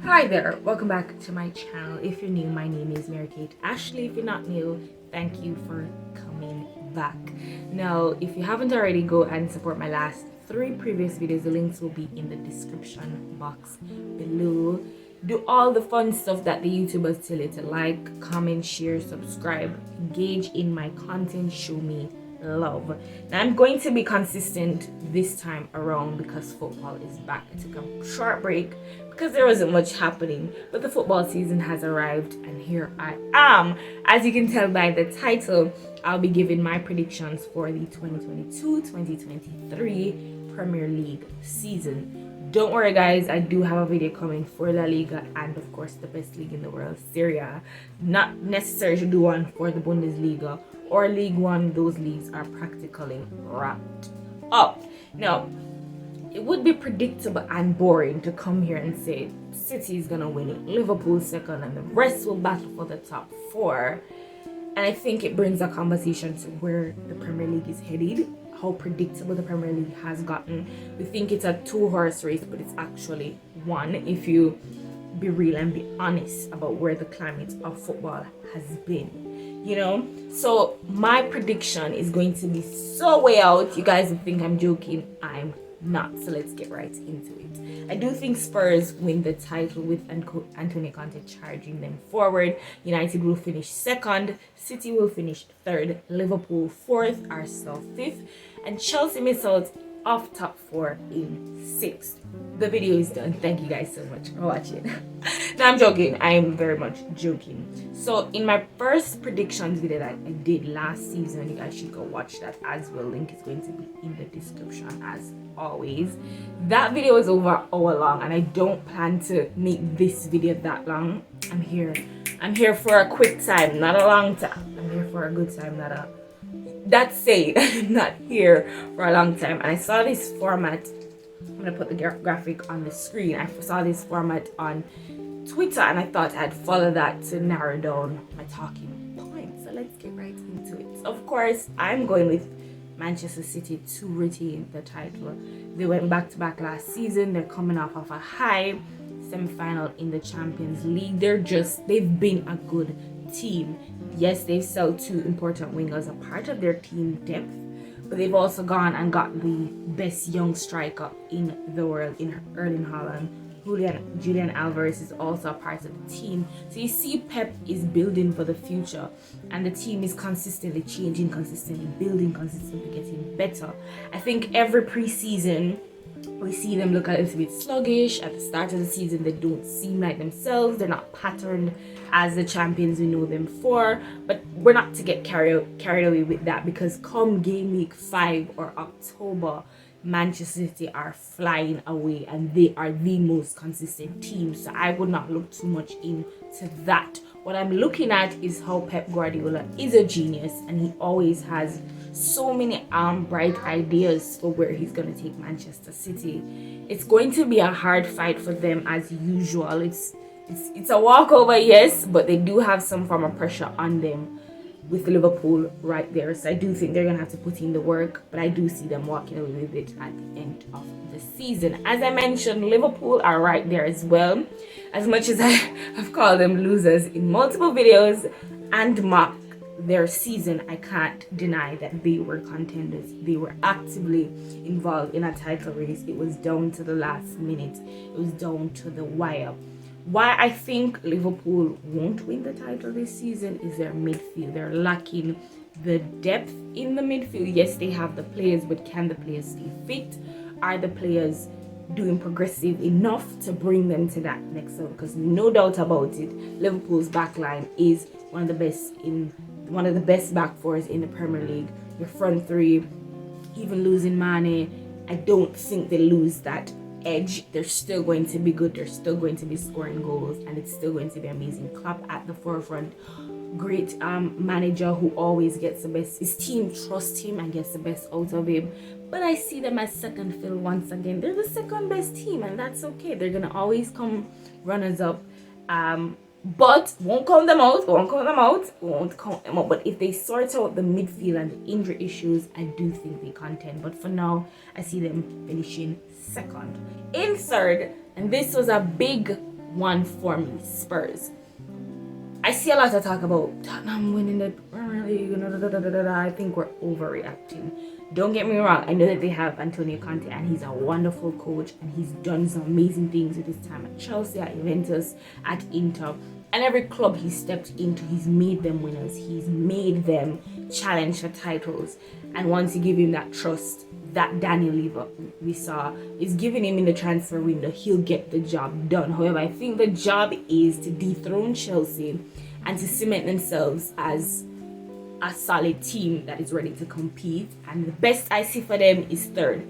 Hi there, welcome back to my channel. If you're new, my name is Mary Kate Ashley. If you're not new, thank you for coming back. Now, if you haven't already, go and support my last 3 previous videos. The links will be in the description box below. Do all the fun stuff that the YouTubers tell you to like, comment, share, subscribe, engage in my content, show me love. Now I'm going to be consistent this time around because football is back. I took a short break because there wasn't much happening, but the football season has arrived and here I am. As you can tell by the title, I'll be giving my predictions for the 2022-2023 Premier League season. Don't worry guys, I do have a video coming for La Liga and of course the best league in the world, Serie A. Not necessary to do one for the Bundesliga or League One. Those leagues are practically wrapped up. Now, it would be predictable and boring to come here and say City is gonna win it, Liverpool second, and the rest will battle for the top 4. And I think it brings a conversation to where the Premier League is headed, how predictable the Premier League has gotten. We think it's a 2-horse race, but it's actually one if you be real and be honest about where the climate of football has been. You know, so my prediction is going to be so way out. You guys will think I'm joking. I'm not. So let's get right into it. I do think Spurs win the title with Antonio Conte charging them forward. United will finish 2nd, City will finish 3rd, Liverpool 4th, Arsenal 5th, and Chelsea miss out off top 4 in 6th. The video is done. Thank you guys so much for watching. No, I'm joking. I'm very much joking. So in my first predictions video that I did last season, you guys should go watch that as well. Link is going to be in the description as always. That video is over an hour long and I don't plan to make this video that long. I'm here for a quick time, not a long time. I'm here for a good time, that's said, I'm not here for a long time. And I saw this format. I'm gonna put the graphic on the screen. I saw this format on Twitter and I thought I'd follow that to narrow down my talking points. So let's get right into it. So of course, I'm going with Manchester City to retain the title. They went back-to-back last season. They're coming off of a high semi-final in the Champions League. They've been a good team. Yes, they've sold 2 important wingers, a part of their team depth, but they've also gone and got the best young striker in the world in Erling Haaland. Julian Alvarez is also a part of the team. So you see Pep is building for the future and the team is consistently changing, consistently building, consistently getting better. I think every preseason we see them look a little bit sluggish. At the start of the season, they don't seem like themselves. They're not patterned as the champions we know them for. But we're not to get carried away with that because come game week 5 or October, Manchester City are flying away and they are the most consistent team. So I would not look too much into that. What I'm looking at is how Pep Guardiola is a genius and he always has so many bright ideas for where he's going to take Manchester City. It's going to be a hard fight for them as usual. It's a walkover, yes, but they do have some form of pressure on them with Liverpool right there. So I do think they're going to have to put in the work, but I do see them walking away with it at the end of the season. As I mentioned, Liverpool are right there as well. As much as I have called them losers in multiple videos and mocked their season, I can't deny that they were contenders. They were actively involved in a title race. It was down to the last minute. It was down to the wire. Why I think Liverpool won't win the title this season is their midfield. They're lacking the depth in the midfield. Yes, they have the players, but can the players stay fit? Are the players doing progressive enough to bring them to that next level? Because no doubt about it, Liverpool's backline is one of the best back fours in the Premier League. Your front 3, even losing Mane, I don't think they lose that edge. They're still going to be good. They're still going to be scoring goals and it's still going to be amazing. Klopp at the forefront, great manager who always gets the best. His team trusts him and gets the best out of him. But I see them as second fiddle once again. They're the second best team and that's okay. They're gonna always come runners up. But won't count them out. But if they sort out the midfield and the injury issues, I do think they contend. But for now, I see them finishing 2nd. In 3rd, and this was a big one for me, Spurs. I see a lot of talk about Tottenham winning the Premier League. I think we're overreacting. Don't get me wrong. I know that they have Antonio Conte and he's a wonderful coach and he's done some amazing things with his time at Chelsea, at Juventus, at Inter. And every club he stepped into, he's made them winners. He's made them challenge for titles. And once you give him that trust, that Daniel Levy we saw is giving him in the transfer window, he'll get the job done. However, I think the job is to dethrone Chelsea and to cement themselves as a solid team that is ready to compete. And the best I see for them is third.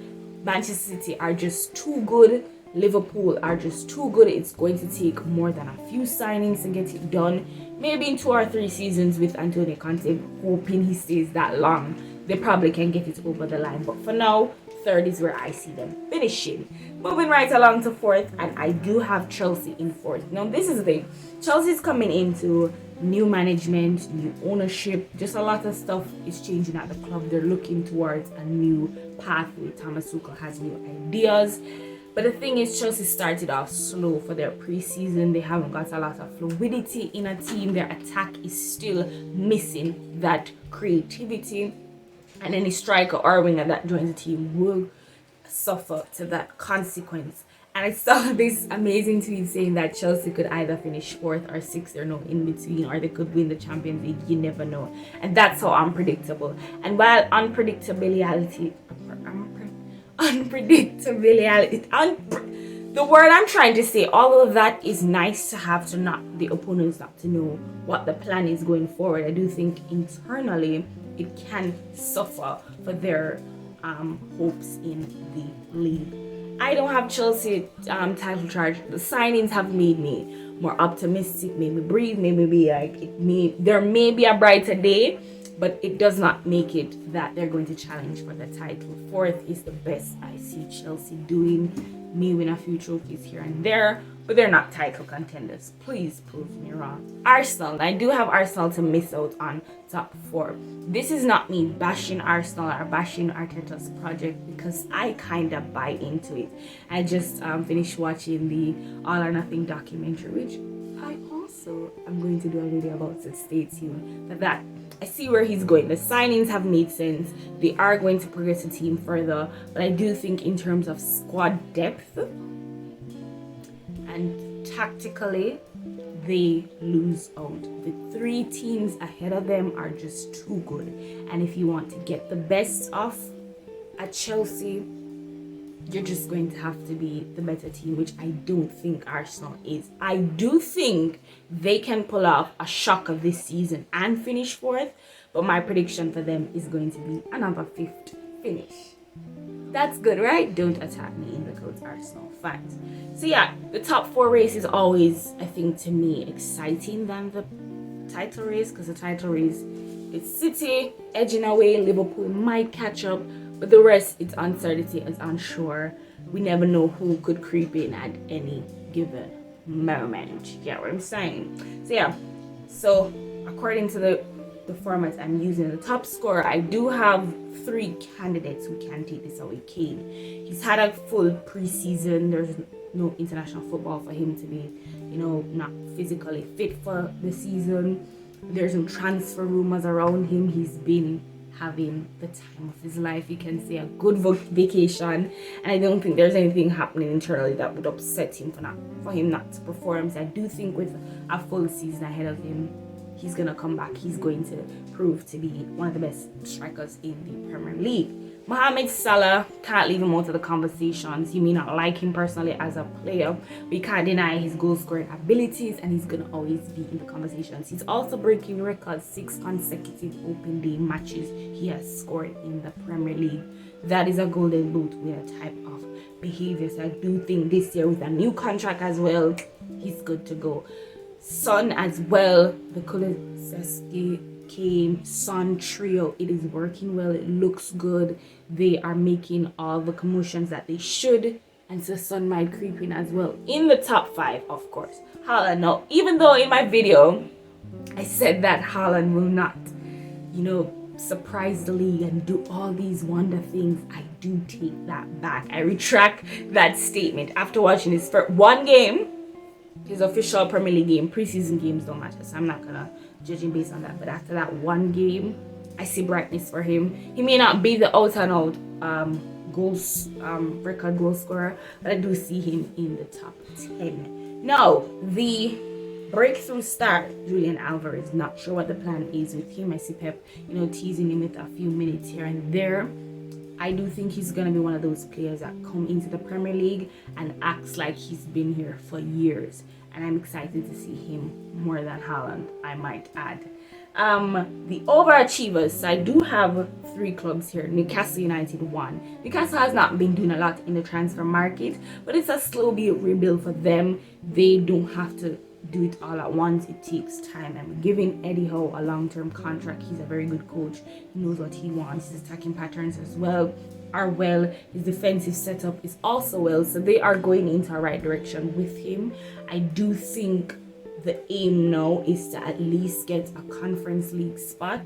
Manchester City are just too good. Liverpool are just too good. It's going to take more than a few signings to get it done. Maybe in 2 or 3 seasons with Antonio Conte, hoping he stays that long, they probably can get it over the line. But for now, third is where I see them finishing. Moving right along to fourth, and I do have Chelsea in fourth. Now, this is the thing. Chelsea's coming into new management, new ownership, just a lot of stuff is changing at the club. They're looking towards a new pathway. Thomas Tuchel has new ideas. But the thing is, Chelsea started off slow for their preseason. They haven't got a lot of fluidity in a team. Their attack is still missing that creativity. And any striker or winger that joins the team will suffer to that consequence. And I saw this amazing tweet saying that Chelsea could either finish 4th or 6th, or no in between, or they could win the Champions League. You never know. And that's how unpredictable. And while the word I'm trying to say, all of that is nice to have, to not the opponents not to know what the plan is going forward. I do think internally it can suffer for their hopes in the league. I don't have Chelsea title charge. The signings have made me more optimistic, made me breathe, made me be like, there may be a brighter day, but it does not make it that they're going to challenge for the title. 4th is the best I see Chelsea doing. May win a few trophies here and there, but they're not title contenders. Please prove me wrong. Arsenal. I do have Arsenal to miss out on top 4. This is not me bashing Arsenal or bashing Arteta's project, because I kind of buy into it. I just finished watching the All or Nothing documentary, which I also am going to do a video about, so stay tuned for that. I see where he's going. The signings have made sense. They are going to progress the team further. But I do think in terms of squad depth and tactically, they lose out. The 3 teams ahead of them are just too good. And if you want to get the best of a Chelsea, you're just going to have to be the better team, which I don't think Arsenal is. I do think they can pull off a shocker this season and finish 4th, but my prediction for them is going to be another 5th finish. That's good, right? Don't attack me in the codes, Arsenal fans. So yeah, the top 4 race is always, I think, to me, exciting than the title race, because the title race, it's City edging away, Liverpool might catch up, but the rest, it's uncertainty, it's unsure. We never know who could creep in at any given moment. You get what I'm saying? So yeah, so according to the format I'm using, the top scorer, I do have 3 candidates who can take this away. Kane. He's had a full preseason. There's no international football for him to be, not physically fit for the season. There's no transfer rumors around him. He's been having the time of his life. You can say a good vacation, and I don't think there's anything happening internally that would upset him for him not to perform. So I do think with a full season ahead of him, he's gonna come back. He's going to prove to be one of the best strikers in the Premier League. Mohamed Salah, can't leave him out of the conversations. You may not like him personally as a player, but you can't deny his goal scoring abilities, and he's gonna always be in the conversations. He's also breaking records, 6 consecutive open day matches he has scored in the Premier League. That is a golden boot with a type of behavior. So I do think this year, with a new contract as well, he's good to go. Son as well, the Kulusevski came Son trio, it is working well, it looks good. They are making all the commotions that they should, and so Son might creep in as well in the top 5, of course. Haaland, now, even though in my video I said that Haaland will not, surprise the league and do all these wonder things, I do take that back. I retract that statement. After watching his first 1 game, his official Premier League game. Preseason games don't matter, so I'm not gonna judge him based on that. But after that one game, I see brightness for him. He may not be the out and out record goal scorer, but I do see him in the top 10. Now, the breakthrough star, Julian Alvarez. Not sure what the plan is with him. I see Pep, teasing him with a few minutes here and there. I do think he's going to be one of those players that come into the Premier League and acts like he's been here for years. And I'm excited to see him more than Haaland, I might add. The Overachievers. So I do have 3 clubs here. Newcastle United 1. Newcastle has not been doing a lot in the transfer market, but it's a slow rebuild for them. They don't have to do it all at once. It takes time. I'm giving Eddie Howe a long-term contract. He's a very good coach. He knows what he wants. His attacking patterns as well are well. His defensive setup is also well. So they are going into a right direction with him. I do think the aim now is to at least get a Conference League spot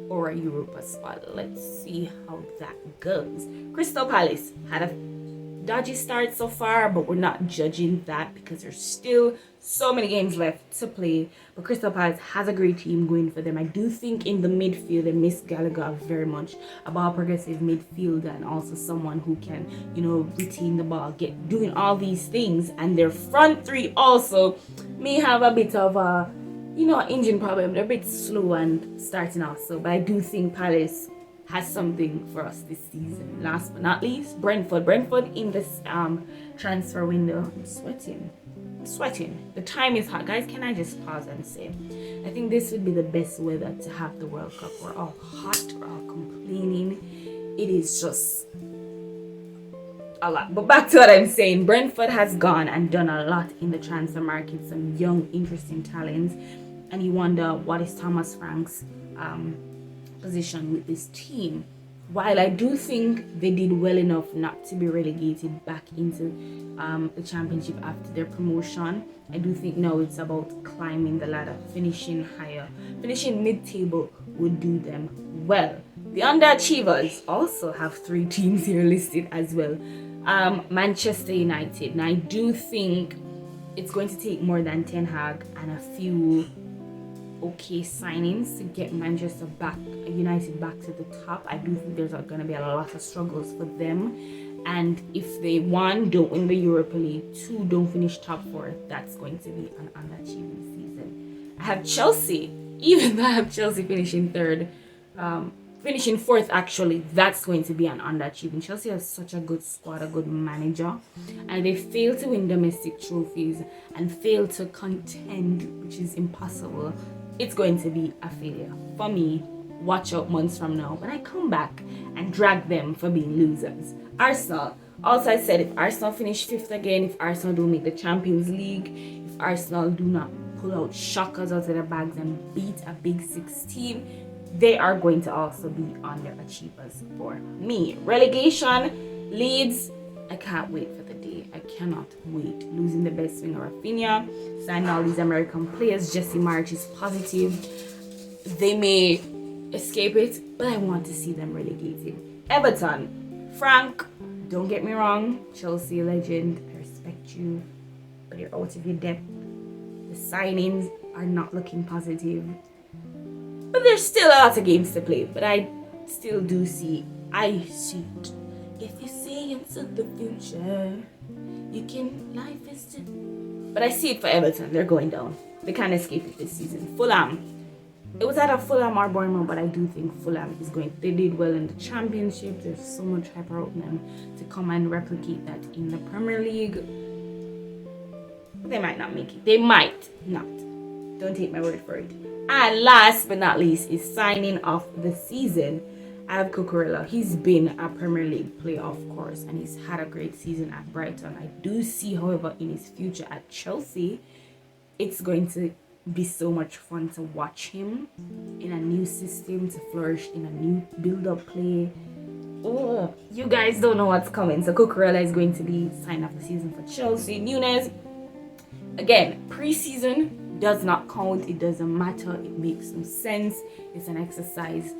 or a Europa spot. Let's see how that goes. Crystal Palace had a dodgy start so far, but we're not judging that because there's still so many games left to play. But Crystal Palace has a great team going for them. I do think in the midfield they miss Gallagher very much, a ball progressive midfielder and also someone who can, retain the ball, doing all these things. And their front 3 also may have a bit of a, engine problem. They're a bit slow and starting off. So, but I do think Palace has something for us this season. Last but not least, Brentford. Brentford in this transfer window. I'm sweating. The time is hot. Guys, can I just pause and say, I think this would be the best weather to have the World Cup. We're all hot, we're all complaining. It is just a lot. But back to what I'm saying, Brentford has gone and done a lot in the transfer market. Some young, interesting talents. And you wonder, what is Thomas Frank's position with this team? While I do think they did well enough not to be relegated back into the championship after their promotion, I do think now it's about climbing the ladder, finishing higher. Finishing mid-table would do them well. The Underachievers also have 3 teams here listed as well. Manchester United. Now I do think it's going to take more than Ten Hag and a few okay signings to get Manchester United back to the top. I do think there's going to be a lot of struggles for them, and if they 1 don't win the Europa League, 2 don't finish top 4, that's going to be an underachieving season. I have Chelsea, even though I have Chelsea finishing 4th actually, that's going to be an underachieving. Chelsea has such a good squad, a good manager, and they fail to win domestic trophies and fail to contend, which is impossible. It's going to be a failure. For me, watch out months from now when I come back and drag them for being losers. Arsenal. Also, I said if Arsenal finish 5th again, if Arsenal don't make the Champions League, if Arsenal do not pull out shockers out of their bags and beat a big 6 team, they are going to also be underachievers for me. Relegation, Leeds. I can't wait for the day. I cannot wait. Losing the best winger, Rafinha, signing all these American players. Jesse March is positive. They may escape it, but I want to see them relegated. Everton, Frank, don't get me wrong, Chelsea legend, I respect you, but you're out of your depth. The signings are not looking positive, but there's still a lot of games to play. But I still do see it. If you see into the future, you can, life is to. But I see it for Everton. They're going down. They can't escape it this season. Fulham. It was either Fulham or Bournemouth, but I do think Fulham is going. They did well in the Championship. There's so much hype around them to come and replicate that in the Premier League. They might not make it. They might not. Don't take my word for it. And last but not least is signing off the season. I have Cucurella. He's been a Premier League player, of course, and he's had a great season at Brighton. I do see, however, in his future at Chelsea, it's going to be so much fun to watch him in a new system, to flourish in a new build-up play. Oh, you guys don't know what's coming. So Cucurella is going to be signed off the season for Chelsea. Nunes, again, preseason does not count. It doesn't matter. It makes no sense. It's an exercise.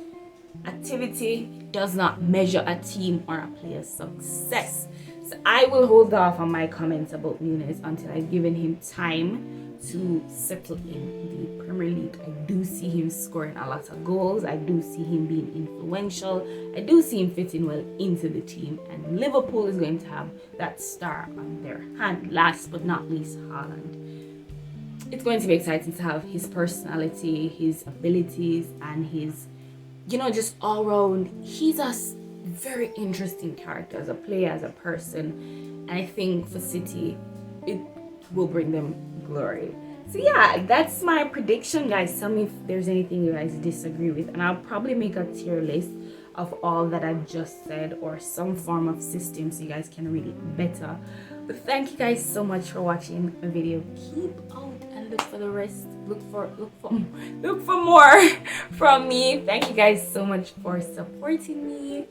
Activity does not measure a team or a player's success. So I will hold off on my comments about Nunes until I've given him time to settle in the Premier League. I do see him scoring a lot of goals. I do see him being influential. I do see him fitting well into the team. And Liverpool is going to have that star on their hand. Last but not least, Haaland. It's going to be exciting to have his personality, his abilities, and his, just all around. He's a very interesting character as a player, as a person. And I think for City, it will bring them glory. So yeah, that's my prediction, guys. Tell me if there's anything you guys disagree with, and I'll probably make a tier list of all that I've just said, or some form of system so you guys can read it better. But thank you guys so much for watching my video. Keep out and look for the rest. Look for more from me. Thank you guys so much for supporting me.